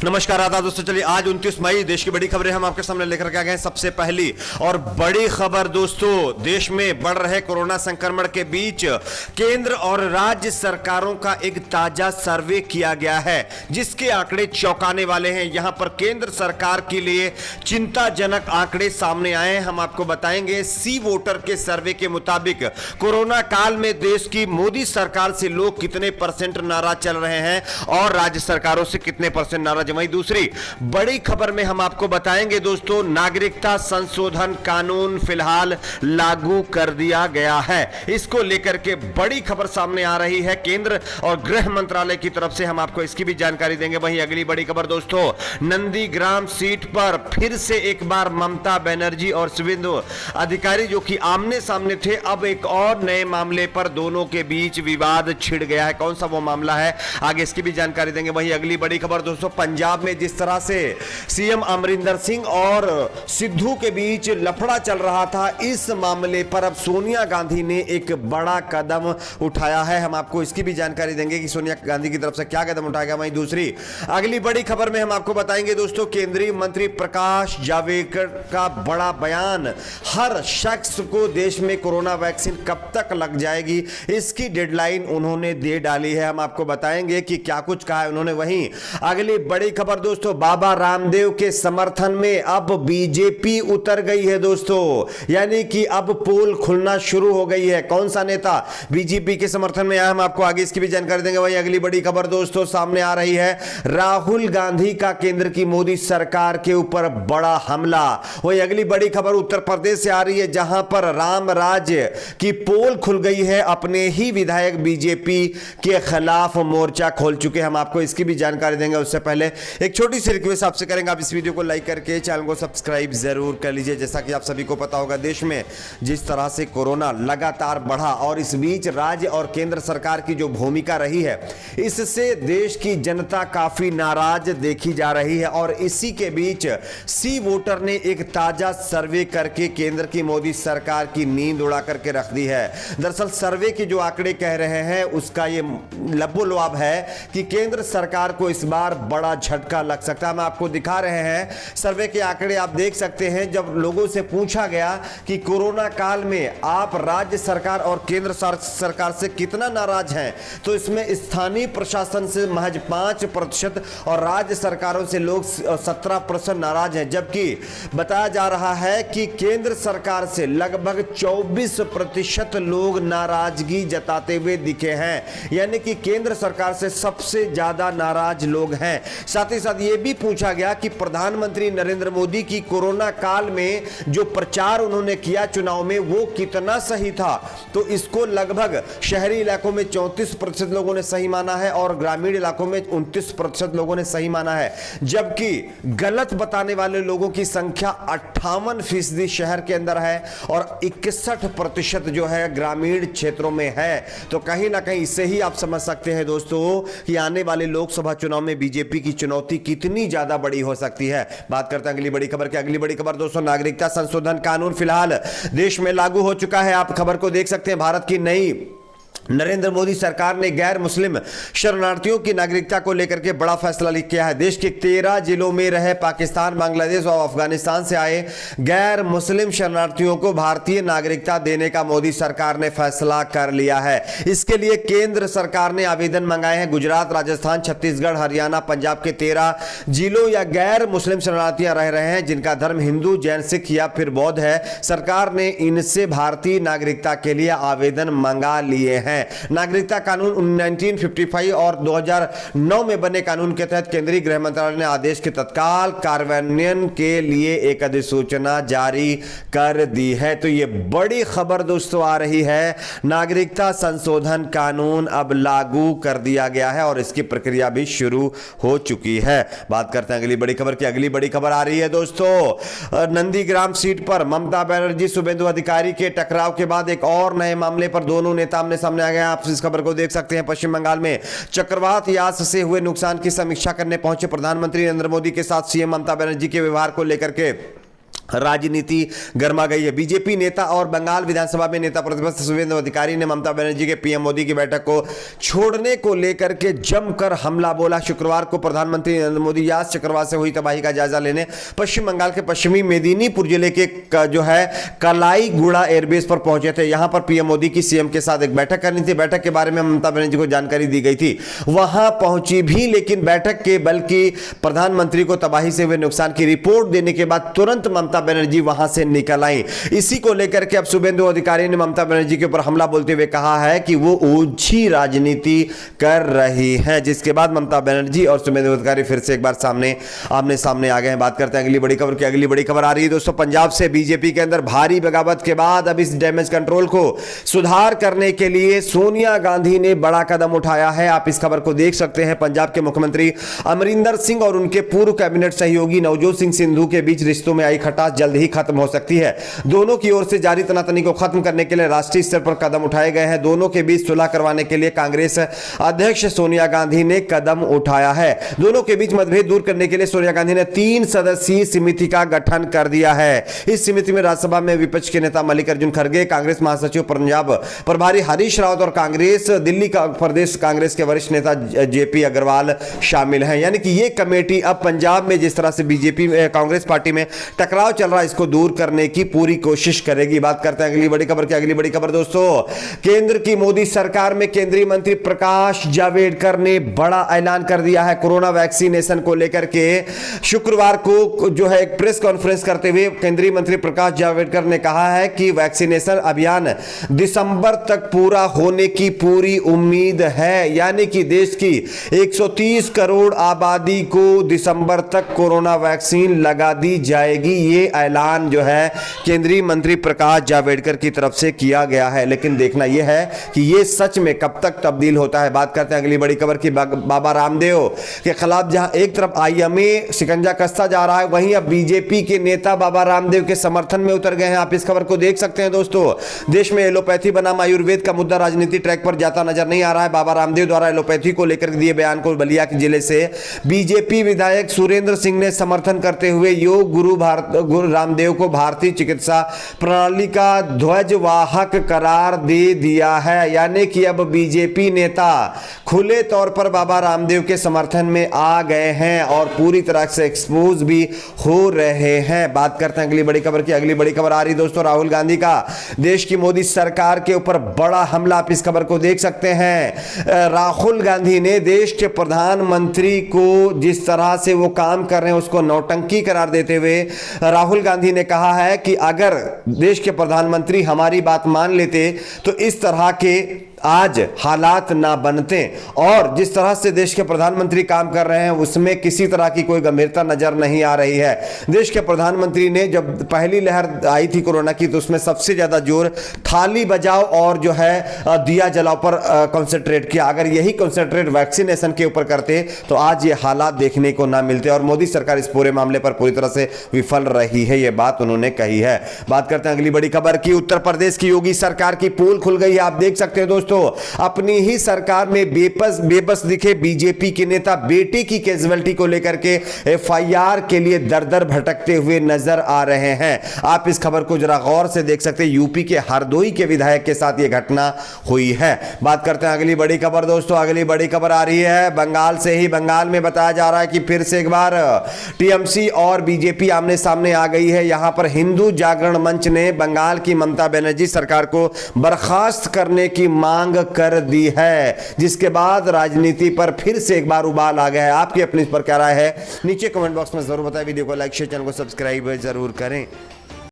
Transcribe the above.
नमस्कार आदाब दोस्तों, चलिए आज 29 मई देश की बड़ी खबरें हम आपके सामने लेकर के आ गए हैं। सबसे पहली और बड़ी खबर दोस्तों, देश में बढ़ रहे कोरोना संक्रमण के बीच केंद्र और राज्य सरकारों का एक ताजा सर्वे किया गया है जिसके आंकड़े चौंकाने वाले हैं। यहां पर केंद्र सरकार के लिए चिंताजनक आंकड़े सामने आए हैं, हम आपको बताएंगे। सी वोटर के सर्वे के मुताबिक कोरोना काल में देश की मोदी सरकार से लोग कितने परसेंट नाराज चल रहे हैं और राज्य सरकारों से कितने परसेंट नाराज। वहीं दूसरी बड़ी खबर में हम आपको बताएंगे दोस्तों, नागरिकता संशोधन कानून फिलहाल लागू कर दिया गया है। इसको लेकर के बड़ी खबर सामने आ रही है केंद्र और गृह मंत्रालय की तरफ से, हम आपको इसकी भी जानकारी देंगे। वहीं अगली बड़ी खबर दोस्तों, नंदीग्राम सीट पर फिर से एक बार ममता बनर्जी और शुभेंदु अधिकारी जो कि आमने सामने थे, अब एक और नए मामले पर दोनों के बीच विवाद छिड़ गया है। कौन सा वो मामला है, आगे इसकी भी जानकारी देंगे। वहीं अगली बड़ी खबर दोस्तों, पंजाब में जिस तरह से सीएम अमरिंदर सिंह और सिद्धू के बीच लफड़ा चल रहा था, इस मामले पर अब सोनिया गांधी ने एक बड़ा कदम उठाया है। हम आपको इसकी भी जानकारी देंगे कि सोनिया गांधी की तरफ से क्या कदम उठाया गया। वहीं दूसरी अगली बड़ी खबर में हम आपको बताएंगे दोस्तों, केंद्रीय मंत्री प्रकाश जावड़ेकर का बड़ा बयान, हर शख्स को देश में कोरोना वैक्सीन कब तक लग जाएगी इसकी डेडलाइन उन्होंने दे डाली है। हम आपको बताएंगे कि क्या कुछ कहा है उन्होंने। वहीं अगली बड़ी खबर दोस्तों, बाबा रामदेव के समर्थन में अब बीजेपी उतर गई है दोस्तों, यानी कि अब पोल खुलना शुरू हो गई है। कौन सा नेता बीजेपी के समर्थन में आया, हम आपको आगे इसकी भी जानकारी देंगे। वहीं अगली बड़ी खबर दोस्तों सामने आ रही है, राहुल गांधी का केंद्र की मोदी सरकार के ऊपर बड़ा हमला। वहीं अगली बड़ी खबर उत्तर प्रदेश से आ रही है, जहां पर राम राज्य की पोल खुल गई है, अपने ही विधायक बीजेपी के खिलाफ मोर्चा खोल चुके हैं। हम आपको इसकी भी जानकारी देंगे। उससे पहले एक छोटी सी रिक्वेस्ट आपसे करेंगे, आप इस वीडियो को लाइक करके चैनल को सब्सक्राइब जरूर कर लीजिए। जैसा कि आप सभी को पता होगा, देश में जिस तरह से कोरोना लगातार बढ़ा और इस बीच राज्य और केंद्र सरकार की जो भूमिका रही है, इससे देश की जनता काफी नाराज देखी जा रही है। और इसी के बीच सी वोटर ने एक ताजा सर्वे करके केंद्र की मोदी सरकार की नींद उड़ा करके रख दी है। दरअसल सर्वे के जो आंकड़े कह रहे हैं उसका ये लबोलवाब है कि केंद्र सरकार को इस बार बड़ा झटका लग सकता है। हम आपको दिखा रहे हैं सर्वे के आंकड़े, आप देख सकते हैं। जब लोगों से पूछा गया कि कोरोना काल में आप राज्य सरकार और केंद्र सरकार से कितना नाराज हैं, तो इसमें स्थानीय प्रशासन से महज 5% और राज्य सरकारों से लोग 17% नाराज हैं। जबकि बताया जा रहा है कि केंद्र सरकार से लगभग 24% लोग नाराजगी जताते हुए दिखे हैं, यानी कि केंद्र सरकार से सबसे ज्यादा नाराज लोग हैं। साथ ही साथ यह भी पूछा गया कि प्रधानमंत्री नरेंद्र मोदी की कोरोना काल में जो प्रचार उन्होंने किया चुनाव में, वो कितना सही था। तो इसको लगभग शहरी इलाकों में 34% लोगों ने सही माना है और ग्रामीण इलाकों में 29% लोगों ने सही माना है। जबकि गलत बताने वाले लोगों की संख्या 58% शहर के अंदर है और 61% जो है ग्रामीण क्षेत्रों में है। तो कहीं ना कहीं इससे ही आप समझ सकते हैं दोस्तों कि आने वाले लोकसभा चुनाव में बीजेपी की चुनौती कितनी ज्यादा बड़ी हो सकती है। बात करते हैं अगली बड़ी खबर की। अगली बड़ी खबर दोस्तों, नागरिकता संशोधन कानून फिलहाल देश में लागू हो चुका है। आप खबर को देख सकते हैं। भारत की नई नरेंद्र मोदी सरकार ने गैर मुस्लिम शरणार्थियों की नागरिकता को लेकर के बड़ा फैसला किया है। देश के 13 जिलों में रहे पाकिस्तान, बांग्लादेश और अफगानिस्तान से आए गैर मुस्लिम शरणार्थियों को भारतीय नागरिकता देने का मोदी सरकार ने फैसला कर लिया है। इसके लिए केंद्र सरकार ने आवेदन मंगाए हैं। गुजरात, राजस्थान, छत्तीसगढ़, हरियाणा, पंजाब के 13 जिलों या गैर मुस्लिम शरणार्थियां रह रहे हैं जिनका धर्म हिंदू, जैन, सिख या फिर बौद्ध है। सरकार ने इनसे भारतीय नागरिकता के लिए आवेदन मंगा लिए हैं। नागरिकता कानून 1955 और 2009 में बने कानून के तहत केंद्रीय गृह मंत्रालय ने आदेश के तत्काल कार्यान्वयन के लिए एक अधिसूचना जारी कर दी है। तो ये बड़ी खबर दोस्तों आ रही है, नागरिकता संशोधन कानून अब लागू कर दिया गया है और इसकी प्रक्रिया भी शुरू हो चुकी है। बात करते हैं अगली बड़ी खबर की। अगली बड़ी खबर आ रही है दोस्तों, नंदीग्राम सीट पर ममता बनर्जी शुभेंदु अधिकारी के टकराव के बाद एक और नए मामले पर दोनों नेता आमने सामने आ गए। आप इस खबर को देख सकते हैं। पश्चिम बंगाल में चक्रवात यास से हुए नुकसान की समीक्षा करने पहुंचे प्रधानमंत्री नरेंद्र मोदी के साथ सीएम ममता बनर्जी के व्यवहार को लेकर के राजनीति गर्मा गई है। बीजेपी नेता और बंगाल विधानसभा में नेता प्रतिपक्ष शुवेंदु अधिकारी ने ममता बनर्जी के पीएम मोदी की बैठक को छोड़ने को लेकर के जमकर हमला बोला। शुक्रवार को प्रधानमंत्री नरेंद्र मोदी यास चक्रवात से हुई तबाही का जायजा लेने पश्चिम बंगाल के पश्चिमी मेदिनीपुर जिले के जो है कलाईगुड़ा एयरबेस पर पहुंचे थे। यहां पर पीएम मोदी की सीएम के साथ एक बैठक करनी थी। बैठक के बारे में ममता बनर्जी को जानकारी दी गई थी, वहां पहुंची भी, लेकिन बैठक के बल्कि प्रधानमंत्री को तबाही से हुए नुकसान की रिपोर्ट देने के बाद तुरंत ममता बनर्जी वहां से निकल आई। इसी को लेकर के अब शुवेंदु अधिकारी ने ममता बनर्जी के ऊपर हमला बोलते हुए कहा है कि वो ओछी राजनीति कर रही है, जिसके बाद ममता बनर्जी और शुवेंदु अधिकारी फिर से एक बार आमने सामने आ गए हैं। बात करते हैं अगली बड़ी खबर की। अगली बड़ी खबर आ रही है दोस्तों पंजाब से। बीजेपी के अंदर भारी बगावत के बाद अब इस डैमेज कंट्रोल को सुधार करने के लिए सोनिया गांधी ने बड़ा कदम उठाया है। आप इस खबर को देख सकते हैं। पंजाब के मुख्यमंत्री अमरिंदर सिंह और उनके पूर्व कैबिनेट सहयोगी नवजोत सिंह सिद्धू के बीच रिश्तों में आई खटास जल्द ही खत्म हो सकती है। दोनों की ओर से जारी तनातनी को खत्म करने के लिए राष्ट्रीय स्तर पर कदम उठाए गए हैं। दोनों के बीच सुलह करवाने के लिए कांग्रेस अध्यक्ष सोनिया गांधी ने कदम उठाया है। दोनों के बीच मतभेद दूर करने के लिए सोनिया गांधी ने 3 सदस्यीय समिति का गठन कर दिया है। इस समिति में राज्यसभा में विपक्ष के नेता मल्लिकार्जुन खड़गे, कांग्रेस महासचिव पंजाब प्रभारी हरीश रावत और दिल्ली का प्रदेश कांग्रेस के वरिष्ठ नेता जेपी अग्रवाल शामिल हैं। यानी कि यह कमेटी अब पंजाब में जिस तरह से बीजेपी कांग्रेस पार्टी में टकराव चल रहा है, इसको दूर करने की पूरी कोशिश करेगी। बात करते हैं अगली बड़ी खबर की। अगली बड़ी खबर दोस्तों, केंद्र की मोदी सरकार में केंद्रीय मंत्री प्रकाश जावड़ेकर ने बड़ा ऐलान कर दिया है। कोरोना वैक्सीनेशन को लेकर के शुक्रवार को जो है एक प्रेस कॉन्फ्रेंस करते हुए केंद्रीय मंत्री प्रकाश जावड़ेकर ने कहा है कि वैक्सीनेशन अभियान दिसंबर तक पूरा होने की पूरी उम्मीद है। यानी कि देश की 130 करोड़ आबादी को दिसंबर तक कोरोना वैक्सीन लगा दी जाएगी। ये ऐलान जो है केंद्रीय मंत्री प्रकाश जावड़ेकर की तरफ से किया गया है, लेकिन देखना यह है कि यह सच में कब तक तब्दील होता है। बात करते हैं अगली बड़ी खबर की। बाबा रामदेव के खिलाफ जहां एक तरफ आईएमए शिकंजा कसता जा रहा है, वहीं अब बीजेपी के नेता बाबा रामदेव के समर्थन में उतर गए हैं। आप इस खबर को देख सकते हैं दोस्तों। देश में एलोपैथी बनाम आयुर्वेद का मुद्दा राजनीति ट्रैक पर जाता नजर नहीं आ रहा है। बाबा रामदेव द्वारा एलोपैथी को लेकर दिए बयान को बलिया जिले से बीजेपी विधायक सुरेंद्र सिंह ने समर्थन करते हुए योग गुरु रामदेव को भारतीय चिकित्सा प्रणाली का ध्वजवाहक करार दे दिया है। यानी कि अब बीजेपी नेता खुले तौर पर बाबा रामदेव के समर्थन में आ गए हैं और पूरी तरह से एक्सपोज भी हो रहे हैं। बात करते हैं अगली बड़ी खबर की। अगली बड़ी खबर आ रही दोस्तों राहुल गांधी का देश की मोदी सरकार के ऊपर बड़ा हमला। आप इस खबर को देख सकते हैं। राहुल गांधी ने देश के प्रधानमंत्री को जिस तरह से वो काम कर रहे हैं उसको नौटंकी करार देते हुए राहुल गांधी ने कहा है कि अगर देश के प्रधानमंत्री हमारी बात मान लेते तो इस तरह के आज हालात ना बनते, और जिस तरह से देश के प्रधानमंत्री काम कर रहे हैं उसमें किसी तरह की कोई गंभीरता नजर नहीं आ रही है। देश के प्रधानमंत्री ने जब पहली लहर आई थी कोरोना की तो उसमें सबसे ज्यादा जोर थाली बजाओ और जो है दिया जलाओ पर कंसंट्रेट किया। अगर यही कंसंट्रेट वैक्सीनेशन के ऊपर करते तो आज ये हालात देखने को ना मिलते, और मोदी सरकार इस पूरे मामले पर पूरी तरह से विफल रही है, ये बात उन्होंने कही है। बात करते हैं अगली बड़ी खबर की। उत्तर प्रदेश की योगी सरकार की पोल खुल गई है। आप देख सकते हैं दोस्तों, अपनी ही सरकार में बेबस दिखे बीजेपी के नेता बेटे की कैजुअलिटी को लेकर के एफआईआर के लिए दर-दर भटकते हुए नजर आ रहे हैं। आप इस खबर को जरा गौर से देख सकते हैं। यूपी के हरदोई के विधायक के साथ यह घटना हुई है। बात करते हैं अगली बड़ी खबर दोस्तों। अगली बड़ी खबर आ रही है बंगाल से ही। बंगाल में बताया जा रहा है कि फिर से एक बार टीएमसी और बीजेपी आमने सामने आ गई है। यहां पर हिंदू जागरण मंच ने बंगाल की ममता बनर्जी सरकार को बर्खास्त करने की मांग कर दी है, जिसके बाद राजनीति पर फिर से एक बार उबाल आ गया है। आपकी अपनी इस पर क्या राय है नीचे कमेंट बॉक्स में जरूर बताएं। वीडियो को लाइक शेयर, चैनल को सब्सक्राइब जरूर करें।